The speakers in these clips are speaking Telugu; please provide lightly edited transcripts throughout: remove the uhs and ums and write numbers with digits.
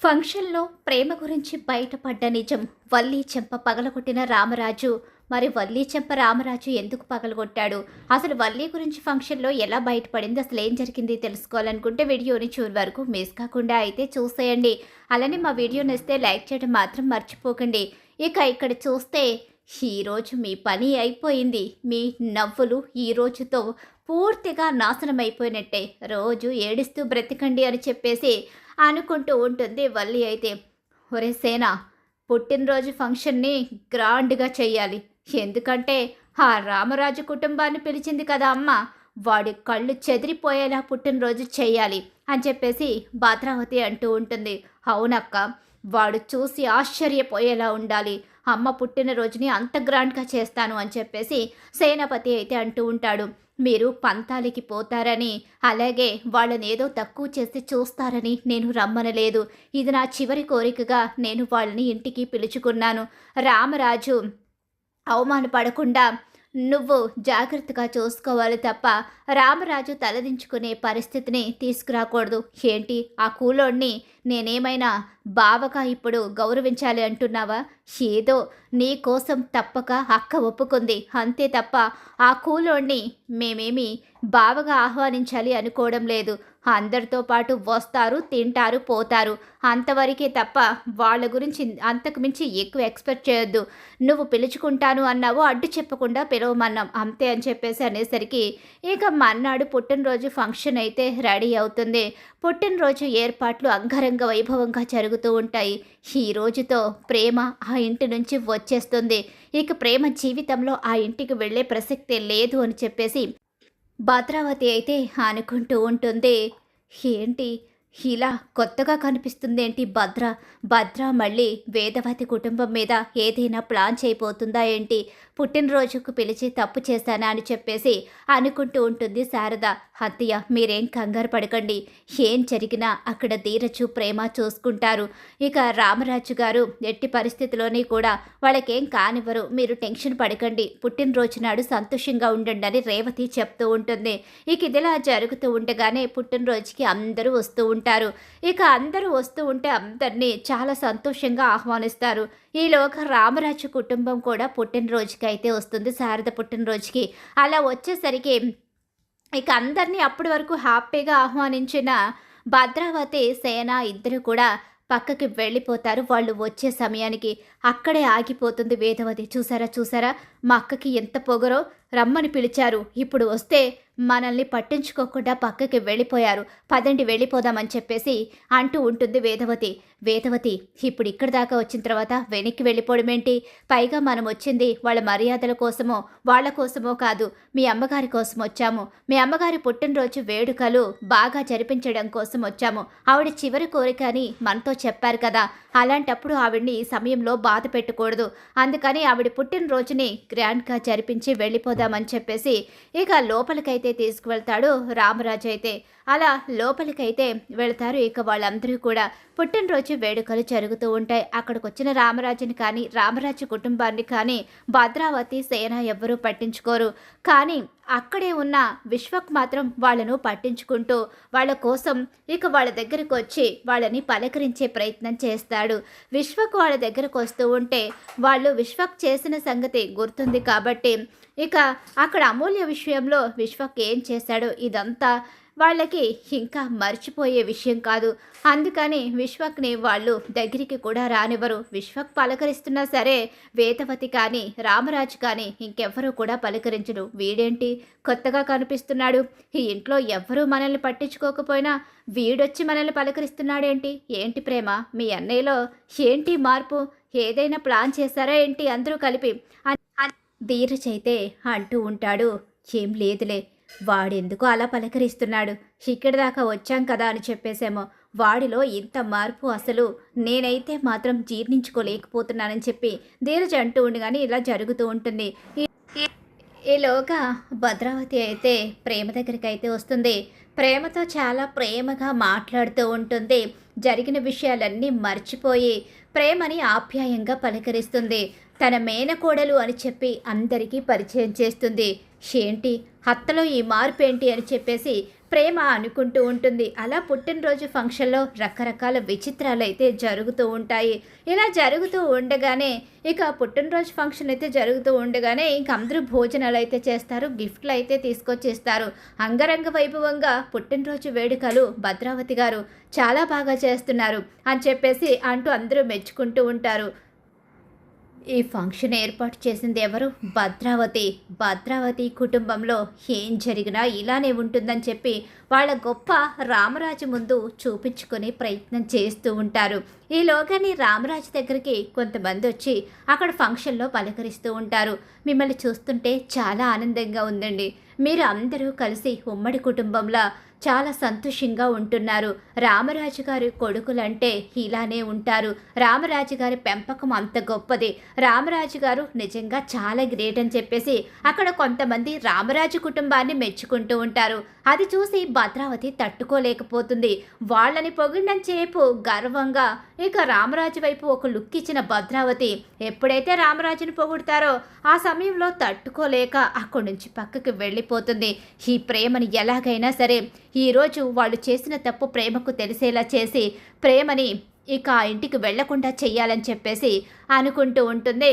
ఫంక్షన్‌లో ప్రేమ గురించి బయటపడ్డ నిజం. వల్లీ చెంప పగలగొట్టిన రామరాజు. మరి వల్లీ చెంప రామరాజు ఎందుకు పగలగొట్టాడు? అసలు వల్లీ గురించి ఫంక్షన్‌లో ఎలా బయటపడింది? అసలేం జరిగింది తెలుసుకోవాలనుకుంటే వీడియోని చివరి వరకు మిస్ కాకుండా అయితే చూసేయండి. అలానే మా వీడియో నచ్చితే లైక్ చేయడం మాత్రం మర్చిపోకండి. ఇక ఇక్కడ చూస్తే ఈరోజు మీ పని అయిపోయింది. మీ నవ్వులు ఈ రోజుతో పూర్తిగా నాశనం అయిపోయినట్టే. రోజు ఏడుస్తూ బ్రతికండి అని చెప్పేసి అనుకుంటూ ఉంటుంది వల్లి అయితే. ఒరే సేన, పుట్టినరోజు ఫంక్షన్ని గ్రాండ్గా చెయ్యాలి. ఎందుకంటే ఆ రామరాజు కుటుంబాన్ని పిలిచింది కదా అమ్మ, వాడి కళ్ళు చెదిరిపోయేలా పుట్టినరోజు చెయ్యాలి అని చెప్పేసి భద్రావతి అంటూ ఉంటుంది. అవునక్క, వాడు చూసి ఆశ్చర్యపోయేలా ఉండాలి. అమ్మ పుట్టినరోజుని అంత గ్రాండ్గా చేస్తాను అని చెప్పేసి సేనాపతి అయితే అంటూ ఉంటాడు. మీరు పంతాలకి పోతారని, అలాగే వాళ్ళని ఏదో తక్కువ చేసి చూస్తారని నేను రమ్మనలేదు. ఇది నా చివరి కోరికగా నేను వాళ్ళని ఇంటికి పిలుచుకున్నాను. రామరాజు అవమానపడకుండా నువ్వు జాగ్రత్తగా చూసుకోవాలి తప్ప రామరాజు తలదించుకునే పరిస్థితిని తీసుకురాకూడదు. ఏంటి, ఆ కూలోడిని నేనేమైనా బావగా ఇప్పుడు గౌరవించాలి అంటున్నావా? ఏదో నీ కోసం తప్పక అక్క ఒప్పుకుంది అంతే తప్ప ఆ కూలోడిని మేమేమి బావగా ఆహ్వానించాలి అనుకోవడం లేదు. అందరితో పాటు వస్తారు, తింటారు, పోతారు, అంతవరకే తప్ప వాళ్ళ గురించి అంతకు మించి ఎక్కువ ఎక్స్పెక్ట్ చేయొద్దు. నువ్వు పిలుచుకుంటాను అన్నావు, అడ్డు చెప్పకుండా పిలవమన్నాం అంతే అని చెప్పేసి అనేసరికి ఇక మర్నాడు పుట్టినరోజు ఫంక్షన్ అయితే రెడీ అవుతుంది. పుట్టినరోజు ఏర్పాట్లు అంగరంగ వైభవంగా జరుగుతూ ఉంటాయి. ఈ రోజుతో ప్రేమ ఆ ఇంటి నుంచి వచ్చేస్తుంది. ఇక ప్రేమ జీవితంలో ఆ ఇంటికి వెళ్ళే ప్రసక్తే లేదు అని చెప్పేసి భద్రావతి అయితే అనుకుంటూ ఉంటుంది. ఏంటి ఇలా కొత్తగా కనిపిస్తుందేంటి భద్ర మళ్ళీ వేదవతి కుటుంబం మీద ఏదైనా ప్లాన్ చేయబోతుందా ఏంటి? పుట్టినరోజుకు పిలిచి తప్పు చేశానా అని చెప్పేసి అనుకుంటూ ఉంటుంది శారద. అత్తయ్య, మీరేం కంగారు పడకండి. ఏం జరిగినా అక్కడ ధీరజు ప్రేమ చూసుకుంటారు. ఇక రామరాజు గారు ఎట్టి పరిస్థితిలోని కూడా వాళ్ళకేం కానివ్వరు. మీరు టెన్షన్ పడకండి. పుట్టినరోజు నాడు సంతోషంగా ఉండండి అని రేవతి చెప్తూ ఉంటుంది. ఇక ఇదిలా జరుగుతూ ఉండగానే పుట్టినరోజుకి అందరూ వస్తూ ఉంటారు. ఇక అందరూ వస్తూ ఉంటే అందరినీ చాలా సంతోషంగా ఆహ్వానిస్తారు. ఈలోగా రామరాజు కుటుంబం కూడా పుట్టినరోజుకి అయితే వస్తుంది, శారద పుట్టినరోజుకి. అలా వచ్చేసరికి ఇక అందరినీ అప్పటి వరకు హ్యాపీగా ఆహ్వానించిన భద్రావతి సేన ఇద్దరు కూడా పక్కకి వెళ్ళిపోతారు. వాళ్ళు వచ్చే సమయానికి అక్కడే ఆగిపోతుంది వేదవతి. చూసారా మా అక్కకి ఎంత పొగరో, రమ్మని పిలిచారు, ఇప్పుడు వస్తే మనల్ని పట్టించుకోకుండా పక్కకి వెళ్ళిపోయారు, పదండి వెళ్ళిపోదామని చెప్పేసి అంటూ ఉంటుంది వేదవతి ఇప్పుడు ఇక్కడి దాకా వచ్చిన తర్వాత వెనక్కి వెళ్ళిపోవడం ఏంటి? పైగా మనం వచ్చింది వాళ్ళ మర్యాదల కోసమో వాళ్ళ కోసమో కాదు, మీ అమ్మగారి కోసం వచ్చాము. మీ అమ్మగారి పుట్టినరోజు వేడుకలు బాగా జరిపించడం కోసం వచ్చాము. ఆవిడ చివరి కోరిక అని మనతో చెప్పారు కదా, అలాంటప్పుడు ఆవిడ్ని ఈ సమయంలో బాధ పెట్టకూడదు. అందుకని ఆవిడ పుట్టినరోజుని గ్రాండ్గా జరిపించి వెళ్ళిపోదామని చెప్పేసి ఇక లోపలికైతే తీసుకువెళ్తాడు రామరాజు అయితే. అలా లోపలికైతే వెళ్తారు. ఇక వాళ్ళందరూ కూడా పుట్టినరోజు వేడుకలు జరుగుతూ ఉంటాయి. అక్కడికి వచ్చిన రామరాజుని కానీ రామరాజు కుటుంబాన్ని కానీ భద్రావతి సేన ఎవ్వరూ పట్టించుకోరు. కానీ అక్కడే ఉన్న విశ్వక్ మాత్రం వాళ్ళను పట్టించుకుంటూ వాళ్ళ కోసం ఇక వాళ్ళ దగ్గరకు వచ్చి వాళ్ళని పలకరించే ప్రయత్నం చేస్తాడు. విశ్వక్ వాళ్ళ దగ్గరకు వస్తూ ఉంటే వాళ్ళు విశ్వక్ చేసిన సంగతి గుర్తుంది కాబట్టి ఇక అక్కడ అమూల్య విషయంలో విశ్వక్ ఏం చేశాడో ఇదంతా వాళ్ళకి ఇంకా మర్చిపోయే విషయం కాదు. అందుకని విశ్వక్ని వాళ్ళు దగ్గరికి కూడా రానివ్వరు. విశ్వక్ పలకరిస్తున్నా సరే వేదవతి కానీ రామరాజు కానీ ఇంకెవ్వరూ కూడా పలకరించరు. వీడేంటి కొత్తగా కనిపిస్తున్నాడు, ఈ ఇంట్లో ఎవ్వరూ మనల్ని పట్టించుకోకపోయినా వీడొచ్చి మనల్ని పలకరిస్తున్నాడేంటి? ఏంటి ప్రేమ, మీ అన్నయ్యలో ఏంటి మార్పు? ఏదైనా ప్లాన్ చేశారా ఏంటి అందరూ కలిపి? ధీరజ్ అయితే అంటూ ఉంటాడు. ఏం లేదులే, వాడెందుకు అలా పలకరిస్తున్నాడు, ఇక్కడి దాకా వచ్చాం కదా అని చెప్పేసేమో. వాడిలో ఇంత మార్పు అసలు నేనైతే మాత్రం జీర్ణించుకోలేకపోతున్నానని చెప్పి ధీరజ్ అంటూ ఉండగానే ఇలా జరుగుతూ ఉంటుంది. ఈలోగా భద్రావతి అయితే ప్రేమ దగ్గరికి అయితే వస్తుంది. ప్రేమతో చాలా ప్రేమగా మాట్లాడుతూ ఉంటుంది. జరిగిన విషయాలన్నీ మర్చిపోయి ప్రేమని ఆప్యాయంగా పలకరిస్తుంది. తన మేనకోడలు అని చెప్పి అందరికీ పరిచయం చేస్తుంది. ఏంటి అత్తలో ఈ మార్పు ఏంటి అని చెప్పేసి ప్రేమ అనుకుంటూ ఉంటుంది. అలా పుట్టినరోజు ఫంక్షన్లో రకరకాల విచిత్రాలు అయితే జరుగుతూ ఉంటాయి. ఇలా జరుగుతూ ఉండగానే ఇక పుట్టినరోజు ఫంక్షన్ అయితే జరుగుతూ ఉండగానే ఇంక అందరూ భోజనాలు అయితే చేస్తారు, గిఫ్ట్లు అయితే తీసుకొచ్చేస్తారు. అంగరంగ వైభవంగా పుట్టినరోజు వేడుకలు భద్రావతి గారు చాలా బాగా చేస్తున్నారు అని చెప్పేసి అంటూ అందరూ మెచ్చుకుంటూ ఉంటారు. ఈ ఫంక్షన్ ఏర్పాటు చేసింది ఎవరు? భద్రావతి. భద్రావతి కుటుంబంలో ఏం జరిగినా ఇలానే ఉంటుందని చెప్పి వాళ్ళ గొప్ప రామరాజు ముందు చూపించుకునే ప్రయత్నం చేస్తూ ఉంటారు. ఈలోగానే రామరాజు దగ్గరికి కొంతమంది వచ్చి అక్కడ ఫంక్షన్లో పలకరిస్తూ ఉంటారు. మిమ్మల్ని చూస్తుంటే చాలా ఆనందంగా ఉందండి. మీరు అందరూ కలిసి ఉమ్మడి కుటుంబంలా చాలా సంతోషంగా ఉంటున్నారు. రామరాజు గారి కొడుకులంటే ఇలానే ఉంటారు. రామరాజు గారి పెంపకం అంత గొప్పది. రామరాజు గారు నిజంగా చాలా గ్రేట్ అని చెప్పేసి అక్కడ కొంతమంది రామరాజు కుటుంబాన్ని మెచ్చుకుంటూ ఉంటారు. అది చూసి భద్రావతి తట్టుకోలేకపోతుంది. వాళ్ళని పొగిడినంతసేపు గర్వంగా ఇక రామరాజు వైపు ఒక లుక్ ఇచ్చిన భద్రావతి ఎప్పుడైతే రామరాజుని పొగుడతారో ఆ సమయంలో తట్టుకోలేక అక్కడి నుంచి పక్కకి వెళ్ళిపోతుంది. ఈ ప్రేమని ఎలాగైనా సరే ఈరోజు వాళ్ళు చేసిన తప్పు ప్రేమకు తెలిసేలా చేసి ప్రేమని ఇక ఆ ఇంటికి వెళ్లకుండా చెయ్యాలని చెప్పేసి అనుకుంటూ ఉంటుంది.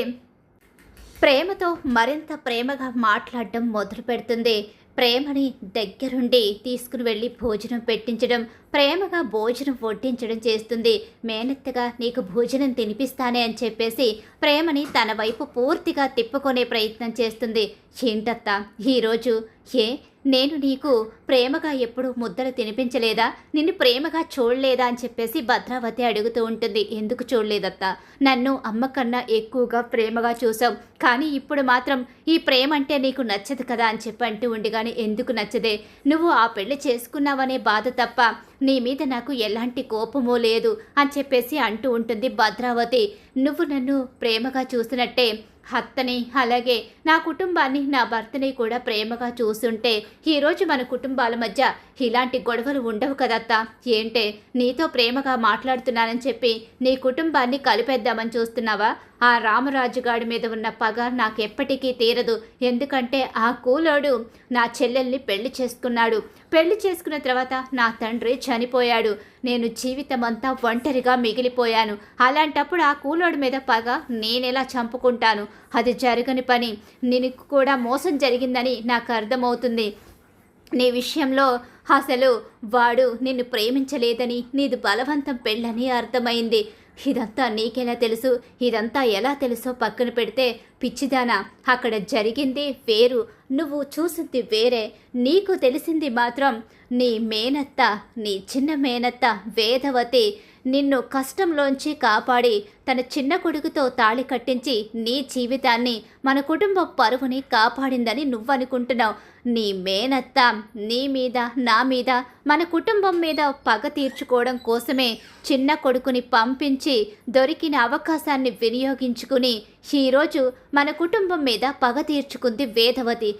ప్రేమతో మరింత ప్రేమగా మాట్లాడడం మొదలు పెడుతుంది. ప్రేమని దగ్గరుండి తీసుకుని వెళ్ళి భోజనం పెట్టించడం, ప్రేమగా భోజనం వడ్డించడం చేస్తుంది. మేనత్తగా నీకు భోజనం తినిపిస్తానే అని చెప్పేసి ప్రేమని తన వైపు పూర్తిగా తిప్పుకునే ప్రయత్నం చేస్తుంది. ఏంటత్తా ఈరోజు నేను నీకు ప్రేమగా ఎప్పుడు ముద్దలు తినిపించలేదా? నిన్ను ప్రేమగా చూడలేదా అని చెప్పేసి భద్రావతి అడుగుతూ ఉంటుంది. ఎందుకు చూడలేదత్తా? నన్ను అమ్మ కన్నా ఎక్కువగా ప్రేమగా చూసావు, కానీ ఇప్పుడు మాత్రం ఈ ప్రేమ అంటే నీకు నచ్చదు కదా అని చెప్పి అంటూ ఉండగానే ఎందుకు నచ్చదే? నువ్వు ఆ పెళ్లి చేసుకున్నావనే బాధ తప్ప నీ మీద నాకు ఎలాంటి కోపమూ లేదు అని చెప్పేసి అంటూ ఉంటుంది భద్రావతి. నువ్వు నన్ను ప్రేమగా చూసినట్టే అత్తని అలాగే నా కుటుంబాన్ని నా భర్తని కూడా ప్రేమగా చూస్తుంటే ఈరోజు మన కుటుంబాల మధ్య ఇలాంటి గొడవలు ఉండవు కదత్తా. ఏంటే నీతో ప్రేమగా మాట్లాడుతున్నానని చెప్పి నీ కుటుంబాన్ని కలిపేద్దామని చూస్తున్నావా? ఆ రామరాజు గాడి మీద ఉన్న పగ నాకెప్పటికీ తీరదు. ఎందుకంటే ఆ కూలోడు నా చెల్లెల్ని పెళ్లి చేసుకున్నాడు. పెళ్లి చేసుకున్న తర్వాత నా తండ్రి చనిపోయాడు. నేను జీవితమంతా ఒంటరిగా మిగిలిపోయాను. అలాంటప్పుడు ఆ కూలోడి మీద పగ నేనెలా చంపుకుంటాను? అది జరగని పని. నీకు కూడా మోసం జరిగిందని నాకు అర్థమవుతుంది. నీ విషయంలో అసలు వాడు నిన్ను ప్రేమించలేదని, నీది బలవంతం పెళ్ళని అర్థమైంది. ఇదంతా నీకెలా తెలుసు? ఇదంతా ఎలా తెలుసో పక్కన పెడితే పిచ్చిదానా, అక్కడ జరిగింది వేరు, నువ్వు చూసింది వేరే. నీకు తెలిసింది మాత్రం నీ మేనత్త, నీ చిన్న మేనత్త వేదవతి నిన్ను కష్టంలోంచి కాపాడి తన చిన్న కొడుకుతో తాళి కట్టించి నీ జీవితాన్ని, మన కుటుంబ పరువుని కాపాడిందని నువ్వనుకుంటున్నావు. నీ మేనత్త నీ మీద, నా మీద, మన కుటుంబం మీద పగ తీర్చుకోవడం కోసమే చిన్న కొడుకుని పంపించి దొరికిన అవకాశాన్ని వినియోగించుకుని ఈరోజు మన కుటుంబం మీద పగ తీర్చుకుంది వేదవతి.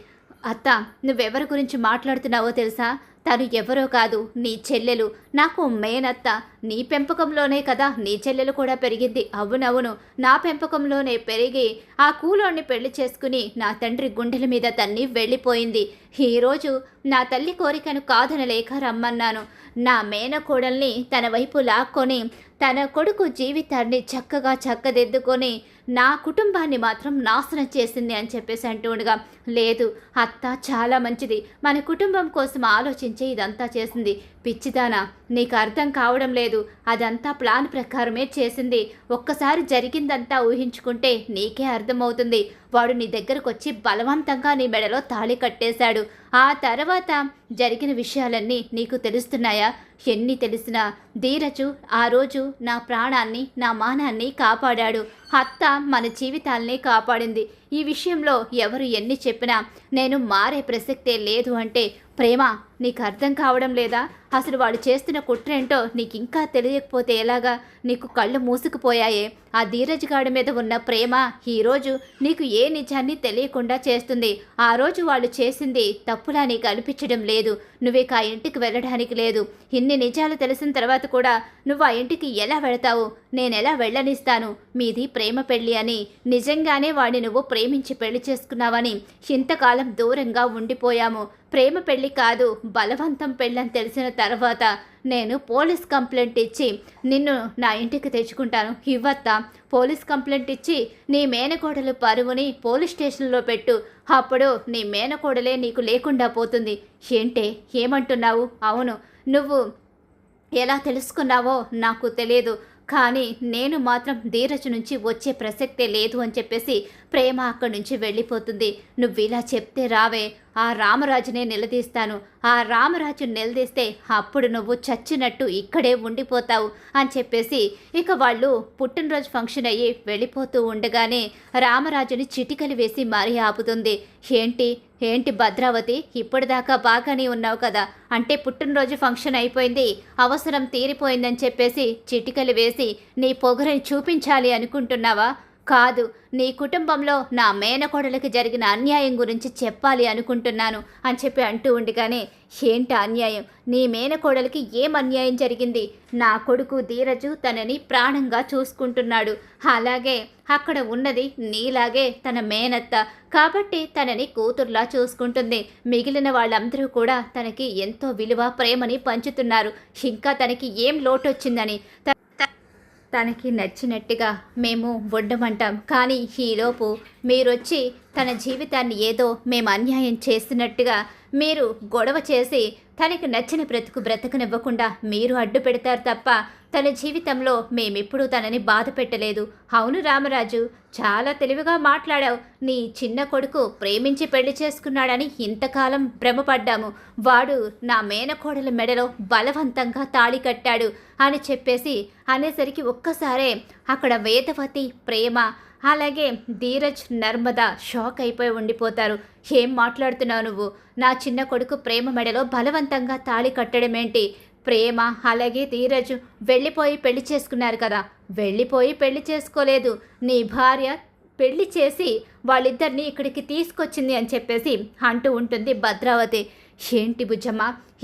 అత్త, నువ్వెవరి గురించి మాట్లాడుతున్నావో తెలుసా? తను ఎవరో కాదు, నీ చెల్లెలు. నాకు మేనత్త. నీ పెంపకంలోనే కదా నీ చెల్లెలు కూడా పెరిగింది. అవునవును, నా పెంపకంలోనే పెరిగి ఆ కూలోని పెళ్లి చేసుకుని నా తండ్రి గుండెల మీద తన్ని వెళ్ళిపోయింది. ఈరోజు నా తల్లి కోరికను కాదనలేక రమ్మన్నాను. నా మేనకోడల్ని తన వైపు లాక్కొని తన కొడుకు జీవితాన్ని చక్కగా చక్కదిద్దుకొని నా కుటుంబాన్ని మాత్రం నాశనం చేసింది అని చెప్పేసి అంటూ ఉండగా, లేదు అత్త చాలా మంచిది, మన కుటుంబం కోసం ఆలోచించి ఇదంతా చేసింది. పిచ్చిదానా, నీకు అర్థం కావడం లేదు. అదంతా ప్లాన్ ప్రకారమే చేసింది. ఒక్కసారి జరిగిందంతా ఊహించుకుంటే నీకే అర్థమవుతుంది. వాడు నీ దగ్గరకు వచ్చి బలవంతంగా నీ మెడలో తాళి కట్టేశాడు. ఆ తర్వాత జరిగిన విషయాలన్నీ నీకు తెలుస్తున్నాయా? ఎన్ని తెలిసినా ధీరజు ఆ రోజు నా ప్రాణాన్ని, నా మానాన్ని కాపాడాడు. అత్త మన జీవితాల్ని కాపాడింది. ఈ విషయంలో ఎవరు ఎన్ని చెప్పినా నేను మారే ప్రసక్తే లేదు అంటే ప్రేమ నీకు అర్థం కావడం లేదా? అసలు వాళ్ళు చేస్తున్న కుట్రేంటో నీకు ఇంకా తెలియకపోతే ఎలాగా? నీకు కళ్ళు మూసుకుపోయాయే. ఆ ధీరజ్ గాడి మీద ఉన్న ప్రేమ ఈరోజు నీకు ఏ నిజాన్ని తెలియకుండా చేస్తుంది. ఆ రోజు వాళ్ళు చేసింది తప్పులా నీకు అనిపించడం లేదు. నువ్విక ఆ ఇంటికి వెళ్ళడానికి లేదు. ఇన్ని నిజాలు తెలిసిన తర్వాత కూడా నువ్వు ఆ ఇంటికి ఎలా వెళతావు? నేనెలా వెళ్ళనిస్తాను? మీది ప్రేమ పెళ్ళి అని, నిజంగానే వాడిని నువ్వు ప్రేమించి పెళ్లి చేసుకున్నావని ఇంతకాలం దూరంగా ఉండిపోయాము. ప్రేమ పెళ్లి కాదు, బలవంతం పెళ్ళని తెలిసిన తర్వాత నేను పోలీస్ కంప్లైంట్ ఇచ్చి నిన్ను నా ఇంటికి తెచ్చుకుంటాను. ఇవ్వత్తా? పోలీస్ కంప్లైంట్ ఇచ్చి నీ మేనకోడలు పరువుని పోలీస్ స్టేషన్లో పెట్టు. అప్పుడు నీ మేనకోడలే నీకు లేకుండా పోతుంది. ఏంటే ఏమంటున్నావు? అవును, నువ్వు ఎలా తెలుసుకున్నావో నాకు తెలియదు, కానీ నేను మాత్రం ధీరజ్ నుంచి వచ్చే ప్రసక్తే లేదు అని చెప్పేసి ప్రేమ అక్కడి నుంచి వెళ్ళిపోతుంది. నువ్వు ఇలా చెప్తే రావే, ఆ రామరాజునే నిలదీస్తాను. ఆ రామరాజు నిలదీస్తే అప్పుడు నువ్వు చచ్చినట్టు ఇక్కడే ఉండిపోతావు అని చెప్పేసి ఇక వాళ్ళు పుట్టినరోజు ఫంక్షన్ అయ్యి వెళ్ళిపోతూ ఉండగానే రామరాజుని చిటికలు వేసి మరీ ఆపుతుంది. ఏంటి భద్రావతి, ఇప్పటిదాకా బాగానే ఉన్నావు కదా? అంటే పుట్టినరోజు ఫంక్షన్ అయిపోయింది, అవసరం తీరిపోయిందని చెప్పేసి చిటికలు వేసి నీ పొగరని చూపించాలి అనుకుంటున్నావా? కాదు, నీ కుటుంబంలో నా మేనకోడలికి జరిగిన అన్యాయం గురించి చెప్పాలి అనుకుంటున్నాను అని చెప్పి అంటూ ఉండగానే, ఏంటి అన్యాయం? నీ మేనకోడలికి ఏం అన్యాయం జరిగింది? నా కొడుకు ధీరజు తనని ప్రాణంగా చూసుకుంటున్నాడు. అలాగే అక్కడ ఉన్నది నీలాగే తన మేనత్త, కాబట్టి తనని కూతుర్లా చూసుకుంటుంది. మిగిలిన వాళ్ళందరూ కూడా తనకి ఎంతో విలువ ప్రేమని పంచుతున్నారు. ఇంకా తనకి ఏం లోటొచ్చిందని తనకి నచ్చినట్టుగా మేము ఉండమంటాం. కానీ ఈలోపు మీరొచ్చి తన జీవితాన్ని ఏదో మేము అన్యాయం చేస్తున్నట్టుగా మీరు గొడవ చేసి తనకి నచ్చిన బ్రతకనివ్వకుండా మీరు అడ్డు పెడతారు తప్ప తన జీవితంలో మేమెప్పుడూ తనని బాధ పెట్టలేదు. అవును రామరాజు, చాలా తెలివిగా మాట్లాడావు. నీ చిన్న కొడుకు ప్రేమించి పెళ్లి చేసుకున్నాడని ఇంతకాలం భ్రమపడ్డాము. వాడు నా మేనకోడల మెడలో బలవంతంగా తాళి కట్టాడు అని చెప్పేసి అనేసరికి ఒక్కసారే అక్కడ వేదవతి, ప్రేమ, అలాగే ధీరజ్, నర్మద షాక్ అయిపోయి ఉండిపోతారు. ఏం మాట్లాడుతున్నావు నువ్వు? నా చిన్న కొడుకు ప్రేమ మెడలో బలవంతంగా తాళి కట్టడమేంటి? ప్రేమ అలాగే ధీరజ్ వెళ్ళిపోయి పెళ్లి చేసుకున్నారు కదా? వెళ్ళిపోయి పెళ్లి చేసుకోలేదు. నీ భార్య పెళ్లి చేసి వాళ్ళిద్దరిని ఇక్కడికి తీసుకొచ్చింది అని చెప్పేసి అంటూ ఉంటుంది భద్రావతి. ఏంటి బుజ్జమ్మ,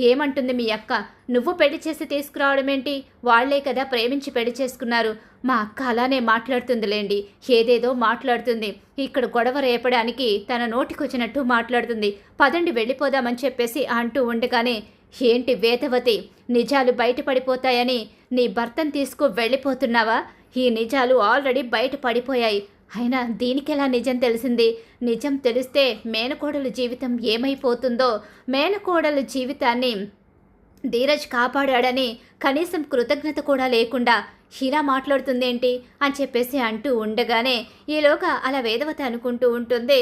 ఏమంటుంది మీ అక్క? నువ్వు పెళ్లి చేసి తీసుకురావడం ఏంటి? వాళ్లే కదా ప్రేమించి పెళ్లి చేసుకున్నారు. మా అక్క అలానే మాట్లాడుతుందిలేండి, ఏదేదో మాట్లాడుతుంది. ఇక్కడ గొడవ రేపడానికి తన నోటికొచ్చినట్టు మాట్లాడుతుంది. పదండి వెళ్ళిపోదామని చెప్పేసి అంటూ ఉండగానే, ఏంటి వేదవతి, నిజాలు బయటపడిపోతాయని నీ భర్తను తీసుకు వెళ్ళిపోతున్నావా? ఈ నిజాలు ఆల్రెడీ బయటపడిపోయాయి. అయినా దీనికెలా నిజం తెలిసింది? నిజం తెలిస్తే మేనకోడలు జీవితం ఏమైపోతుందో, మేనకోడలు జీవితాన్ని ధీరజ్ కాపాడాడని కనీసం కృతజ్ఞత కూడా లేకుండా ఇలా మాట్లాడుతుందేంటి అని చెప్పేసి అంటూ ఉండగానే ఈలోగా అలా వేదవతి అనుకుంటూ ఉంటుంది,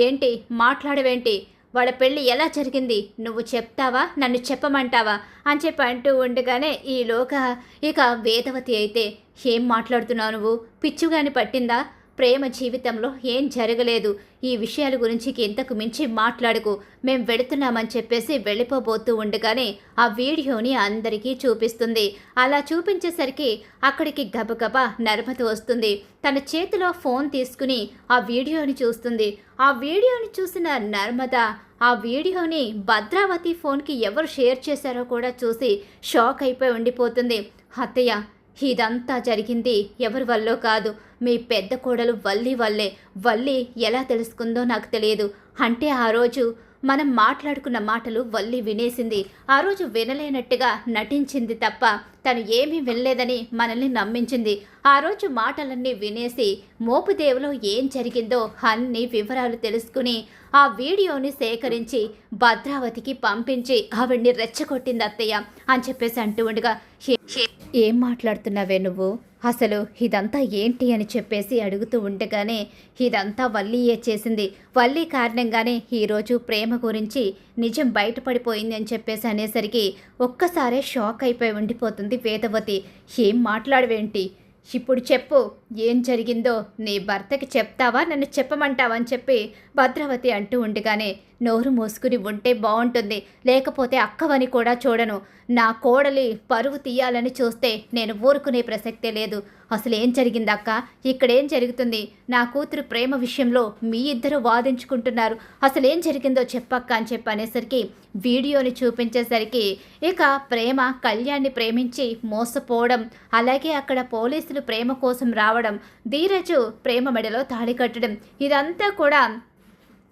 ఏంటి మాట్లాడవేంటి? వాళ్ళ పెళ్ళి ఎలా జరిగింది నువ్వు చెప్తావా, నన్ను చెప్పమంటావా అని చెప్పి అంటూ ఉండగానే ఈలోగా ఇక వేదవతి అయితే, ఏం మాట్లాడుతున్నావు నువ్వు? పిచ్చుగాని పట్టిందా? ప్రేమ జీవితంలో ఏం జరగలేదు. ఈ విషయాల గురించి ఇంతకు మించి మాట్లాడుకు, మేం వెళుతున్నామని చెప్పేసి వెళ్ళిపోబోతూ ఉండగానే ఆ వీడియోని అందరికీ చూపిస్తుంది. అలా చూపించేసరికి అక్కడికి గబగబా నర్మద వస్తుంది. తన చేతిలో ఫోన్ తీసుకుని ఆ వీడియోని చూస్తుంది. ఆ వీడియోని చూసిన నర్మద ఆ వీడియోని భద్రావతి ఫోన్కి ఎవరు షేర్ చేశారో కూడా చూసి షాక్ అయిపోయి ఉండిపోతుంది. అత్తయ్య, ఇదంతా జరిగింది ఎవరి వల్లో కాదు, మీ పెద్ద కోడలు వల్లి వల్లే. వల్లి ఎలా తెలుసుకుందో నాకు తెలియదు. అంటే ఆ రోజు మనం మాట్లాడుకున్న మాటలు వల్లి వినేసింది. ఆ రోజు వినలేనట్టుగా నటించింది తప్ప తను ఏమీ వినలేదని మనల్ని నమ్మించింది. ఆ రోజు మాటలన్నీ వినేసి మోపుదేవులో ఏం జరిగిందో అన్ని వివరాలు తెలుసుకుని ఆ వీడియోని సేకరించి భద్రావతికి పంపించి ఆవిడ్ని రెచ్చగొట్టింది అత్తయ్య అని చెప్పేసి అంటూ ఉండగా, ఏం మాట్లాడుతున్నావే నువ్వు? అసలు ఇదంతా ఏంటి అని చెప్పేసి అడుగుతూ ఉండగానే, ఇదంతా వల్లీయే చేసింది. వల్లి కారణంగానే ఈరోజు ప్రేమ గురించి నిజం బయటపడిపోయింది అని చెప్పేసి అనేసరికి ఒక్కసారే షాక్ అయిపోయి ఉండిపోతుంది వేదవతి. ఏం మాట్లాడవేంటి? ఇప్పుడు చెప్పు, ఏం జరిగిందో నీ భర్తకి చెప్తావా, నన్ను చెప్పమంటావా అని చెప్పి భద్రావతి అంటూ ఉండగానే, నోరు మూసుకుని ఉంటే బాగుంటుంది, లేకపోతే అక్కవని కూడా చూడను. నా కోడలి పరువు తీయాలని చూస్తే నేను ఊరుకునే ప్రసక్తే లేదు. అసలు ఏం జరిగింది అక్క? ఇక్కడేం జరుగుతుంది? నా కూతురు ప్రేమ విషయంలో మీ ఇద్దరు వాదించుకుంటున్నారు, అసలేం జరిగిందో చెప్పక్క అని చెప్పి అనేసరికి వీడియోని చూపించేసరికి ఇక ప్రేమ కళ్యాణ్ని ప్రేమించి మోసపోవడం, అలాగే అక్కడ పోలీసులు ప్రేమ కోసం రావడం, ధీరజు ప్రేమ మెడలో తాళి కట్టడం, ఇదంతా కూడా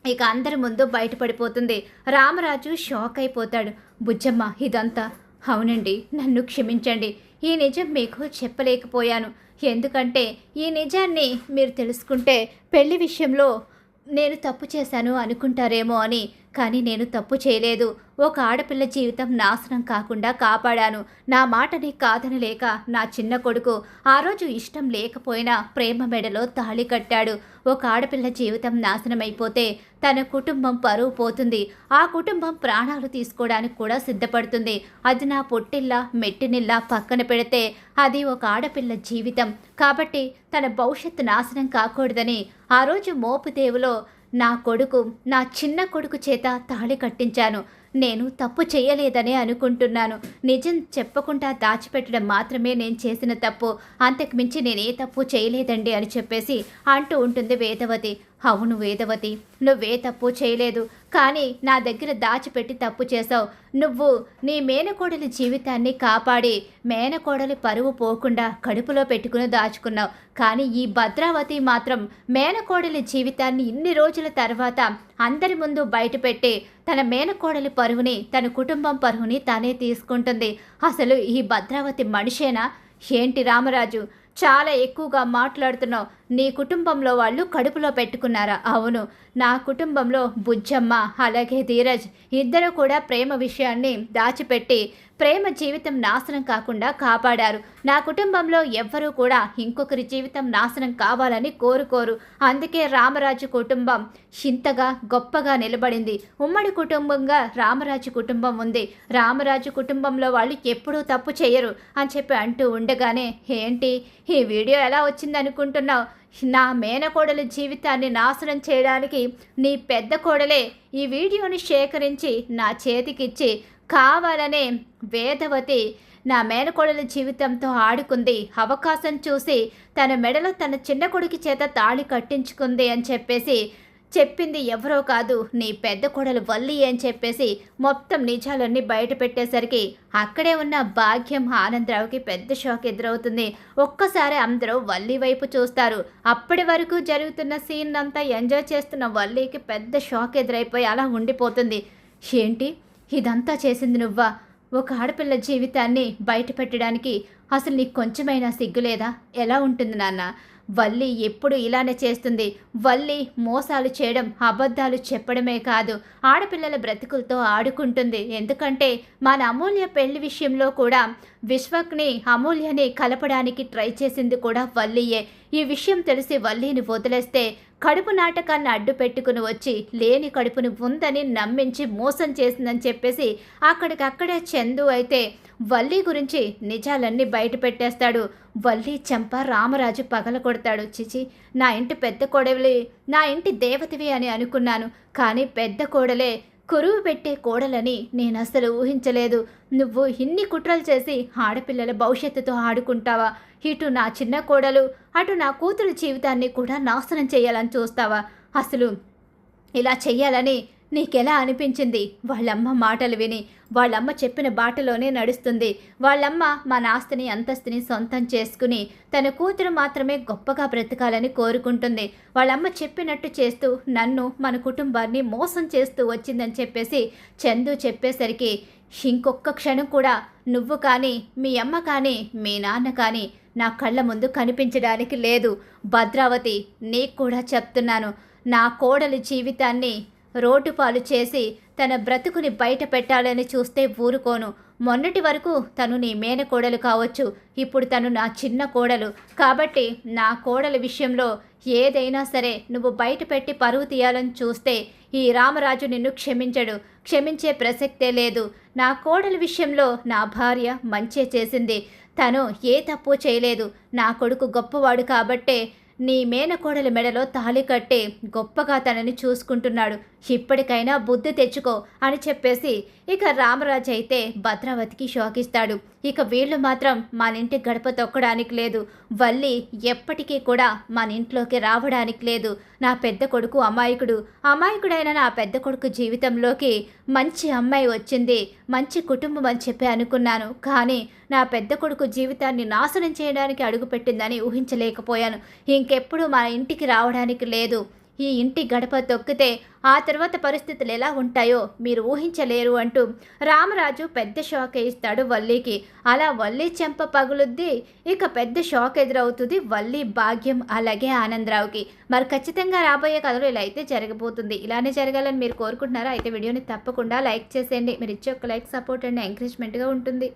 ఇక అందరి ముందు బయటపడిపోతుంది. రామరాజు షాక్ అయిపోతాడు. బుజ్జమ్మ ఇదంతా అవునండి, నన్ను క్షమించండి. ఈ నిజం మీకు చెప్పలేకపోయాను. ఎందుకంటే ఈ నిజాన్ని మీరు తెలుసుకుంటే పెళ్లి విషయంలో నేను తప్పు చేశాను అనుకుంటారేమో అని. కానీ నేను తప్పు చేయలేదు. ఒక ఆడపిల్ల జీవితం నాశనం కాకుండా కాపాడాను. నా మాటని కాదనలేక నా చిన్న కొడుకు ఆ రోజు ఇష్టం లేకపోయినా ప్రేమ మెడలో తాళి కట్టాడు. ఒక ఆడపిల్ల జీవితం నాశనమైపోతే తన కుటుంబం పరువు పోతుంది. ఆ కుటుంబం ప్రాణాలు తీసుకోవడానికి కూడా సిద్ధపడుతుంది. అది నా పొట్టిల్లా మెట్టినిల్లా పక్కన పెడితే అది ఒక ఆడపిల్ల జీవితం. కాబట్టి తన భవిష్యత్తు నాశనం కాకూడదని ఆ రోజు మోపుదేవులో నా చిన్న కొడుకు చేత తాళి కట్టించాను. నేను తప్పు చేయలేదనే అనుకుంటున్నాను. నిజం చెప్పకుండా దాచిపెట్టడం మాత్రమే నేను చేసిన తప్పు, అంతకు మించి నేనే తప్పు చేయలేదండి అని చెప్పేసి అంటూ ఉంటుంది వేదవతి. అవును వేదవతి, నువ్వే తప్పు చేయలేదు, కానీ నా దగ్గర దాచిపెట్టి తప్పు చేసావు. నువ్వు నీ మేనకోడలి జీవితాన్ని కాపాడి మేనకోడలి పరువు పోకుండా కడుపులో పెట్టుకుని దాచుకున్నావు. కానీ ఈ భద్రావతి మాత్రం మేనకోడలి జీవితాన్ని ఇన్ని రోజుల తర్వాత అందరి ముందు బయటపెట్టి తన మేనకోడలి పరువుని, తన కుటుంబం పరువుని తానే తీసుకుంటుంది. అసలు ఈ భద్రావతి మనిషేనా ఏంటి రామరాజు? చాలా ఎక్కువగా మాట్లాడుతున్నావు. నీ కుటుంబంలో వాళ్ళు కడుపులో పెట్టుకున్నారా? అవును, నా కుటుంబంలో బుజ్జమ్మ అలాగే ధీరజ్ ఇద్దరు కూడా ప్రేమ విషయాన్ని దాచిపెట్టి ప్రేమ జీవితం నాశనం కాకుండా కాపాడారు. నా కుటుంబంలో ఎవ్వరూ కూడా ఇంకొకరి జీవితం నాశనం కావాలని కోరుకోరు. అందుకే రామరాజు కుటుంబం ఇంతగా గొప్పగా నిలబడింది. ఉమ్మడి కుటుంబంగా రామరాజు కుటుంబం ఉంది. రామరాజు కుటుంబంలో వాళ్ళు ఎప్పుడూ తప్పు చేయరు అని చెప్పి అంటూ ఉండగానే, ఏంటి ఈ వీడియో ఎలా వచ్చిందనుకుంటున్నావు? నా మేనకోడలి జీవితాన్ని నాశనం చేయడానికి నీ పెద్ద కోడలే ఈ వీడియోని సేకరించి నా చేతికిచ్చి కావాలనే వేదవతి నా మేనకోడలి జీవితంతో ఆడుకుంది. అవకాశం చూసి తన మెడలో తన చిన్న కొడుకు చేత తాళి కట్టించుకుంది అని చెప్పేసి చెప్పింది ఎవరో కాదు, నీ పెద్ద కోడలు వల్లి అని చెప్పేసి మొత్తం నిజాలన్నీ బయట పెట్టేసరికి అక్కడే ఉన్న భాగ్యం ఆనందరావుకి పెద్ద షాక్ ఎదురవుతుంది. ఒక్కసారి అందరూ వల్లి వైపు చూస్తారు. అప్పటి వరకు జరుగుతున్న సీన్ అంతా ఎంజాయ్ చేస్తున్న వల్లికి పెద్ద షాక్ ఎదురైపోయి అలా ఉండిపోతుంది. ఏంటి ఇదంతా చేసింది నువ్వా? ఒక ఆడపిల్ల జీవితాన్ని బయట పెట్టడానికి అసలు నీకు కొంచెమైనా సిగ్గులేదా? ఎలా ఉంటుంది నాన్న? వల్లి ఎప్పుడు ఇలానే చేస్తుంది. వల్లి మోసాలు చేయడం, అబద్ధాలు చెప్పడమే కాదు, ఆడపిల్లల బ్రతుకులతో ఆడుకుంటుంది. ఎందుకంటే మన అమూల్య పెళ్లి విషయంలో కూడా విశ్వక్ని అమూల్యని కలపడానికి ట్రై చేసింది కూడా వల్లియే. ఈ విషయం తెలిసి వల్లిని వదిలేస్తే కడుపు నాటకాన్ని అడ్డు పెట్టుకుని వచ్చి లేని కడుపుని ఉందని నమ్మించి మోసం చేసిందని చెప్పేసి అక్కడికక్కడే చందు అయితే వల్లి గురించి నిజాలన్నీ బయట పెట్టేస్తాడు. వల్లి చెంప రామరాజు పగల కొడతాడు. చిచి, నా ఇంటి పెద్ద కోడలి, నా ఇంటి దేవతవి అని అనుకున్నాను, కానీ పెద్ద కోడలే కురువు పెట్టే కోడలని నేను అసలు ఊహించలేదు. నువ్వు ఇన్ని కుట్రలు చేసి ఆడపిల్లల భవిష్యత్తుతో ఆడుకుంటావా? ఇటు నా చిన్న కోడలు, అటు నా కూతురు జీవితాన్ని కూడా నాశనం చేయాలని చూస్తావా? అసలు ఇలా చెయ్యాలని నీకెలా అనిపించింది? వాళ్ళమ్మ మాటలు విని వాళ్ళమ్మ చెప్పిన బాటలోనే నడుస్తుంది. వాళ్ళమ్మ మన ఆస్తిని అంతస్తుని సొంతం చేసుకుని తన కూతురు మాత్రమే గొప్పగా బ్రతకాలని కోరుకుంటుంది. వాళ్ళమ్మ చెప్పినట్టు చేస్తూ నన్ను, మన కుటుంబాన్ని మోసం చేస్తూ వచ్చిందని చెప్పేసి చందు చెప్పేసరికి ఇంకొక్క క్షణం కూడా నువ్వు కానీ, మీ అమ్మ కానీ, మీ నాన్న కానీ నా కళ్ళ ముందు కనిపించడానికి లేదు. భద్రావతి, నీకు కూడా చెప్తున్నాను, నా కోడలి జీవితాన్ని రోడ్డుపాలు చేసి తన బ్రతుకుని బయట పెట్టాలని చూస్తే ఊరుకోను. మొన్నటి వరకు తను నీ మేనకోడలు కావచ్చు, ఇప్పుడు తను నా చిన్న కోడలు. కాబట్టి నా కోడలి విషయంలో ఏదైనా సరే నువ్వు బయట పెట్టి పరువు తీయాలని చూస్తే ఈ రామరాజు నిన్ను క్షమించడు. క్షమించే ప్రసక్తే లేదు. నా కోడలి విషయంలో నా భార్య మంచే చేసింది. తను ఏ తప్పు చేయలేదు. నా కొడుకు గొప్పవాడు కాబట్టే నీ మేనకోడలి మెడలో తాళి కట్టి గొప్పగా తనని చూసుకుంటున్నాడు. ఇప్పటికైనా బుద్ధి తెచ్చుకో అని చెప్పేసి ఇక రామరాజు అయితే భద్రావతికి షాక్ ఇస్తాడు. ఇక వీళ్ళు మాత్రం మన ఇంటి గడప తొక్కడానికి లేదు, వల్లి ఎప్పటికీ కూడా మన ఇంట్లోకి రావడానికి లేదు. నా పెద్ద కొడుకు అమాయకుడైన నా పెద్ద కొడుకు జీవితంలోకి మంచి అమ్మాయి వచ్చింది, మంచి కుటుంబం అని చెప్పి అనుకున్నాను. కానీ నా పెద్ద కొడుకు జీవితాన్ని నాశనం చేయడానికి అడుగుపెట్టిందని ఊహించలేకపోయాను. ఇంకెప్పుడు మన ఇంటికి రావడానికి లేదు. ఈ ఇంటి గడప తొక్కితే ఆ తర్వాత పరిస్థితులు ఎలా ఉంటాయో మీరు ఊహించలేరు అంటూ రామరాజు పెద్ద షాక్ ఇస్తాడు వల్లికి. అలా వల్లి చెంప పగులుద్ది. ఇక పెద్ద షాక్ ఎదురవుతుంది వల్లి, భాగ్యం అలాగే ఆనందరావుకి. మరి ఖచ్చితంగా రాబోయే కథలో ఇలా అయితే జరగబోతుంది. ఇలానే జరగాలని మీరు కోరుకుంటున్నారా? అయితే వీడియోని తప్పకుండా లైక్ చేసేయండి. మీరు ఇచ్చే ఒక లైక్ సపోర్ట్ అండ్ ఎంకరేజ్మెంట్గా ఉంటుంది.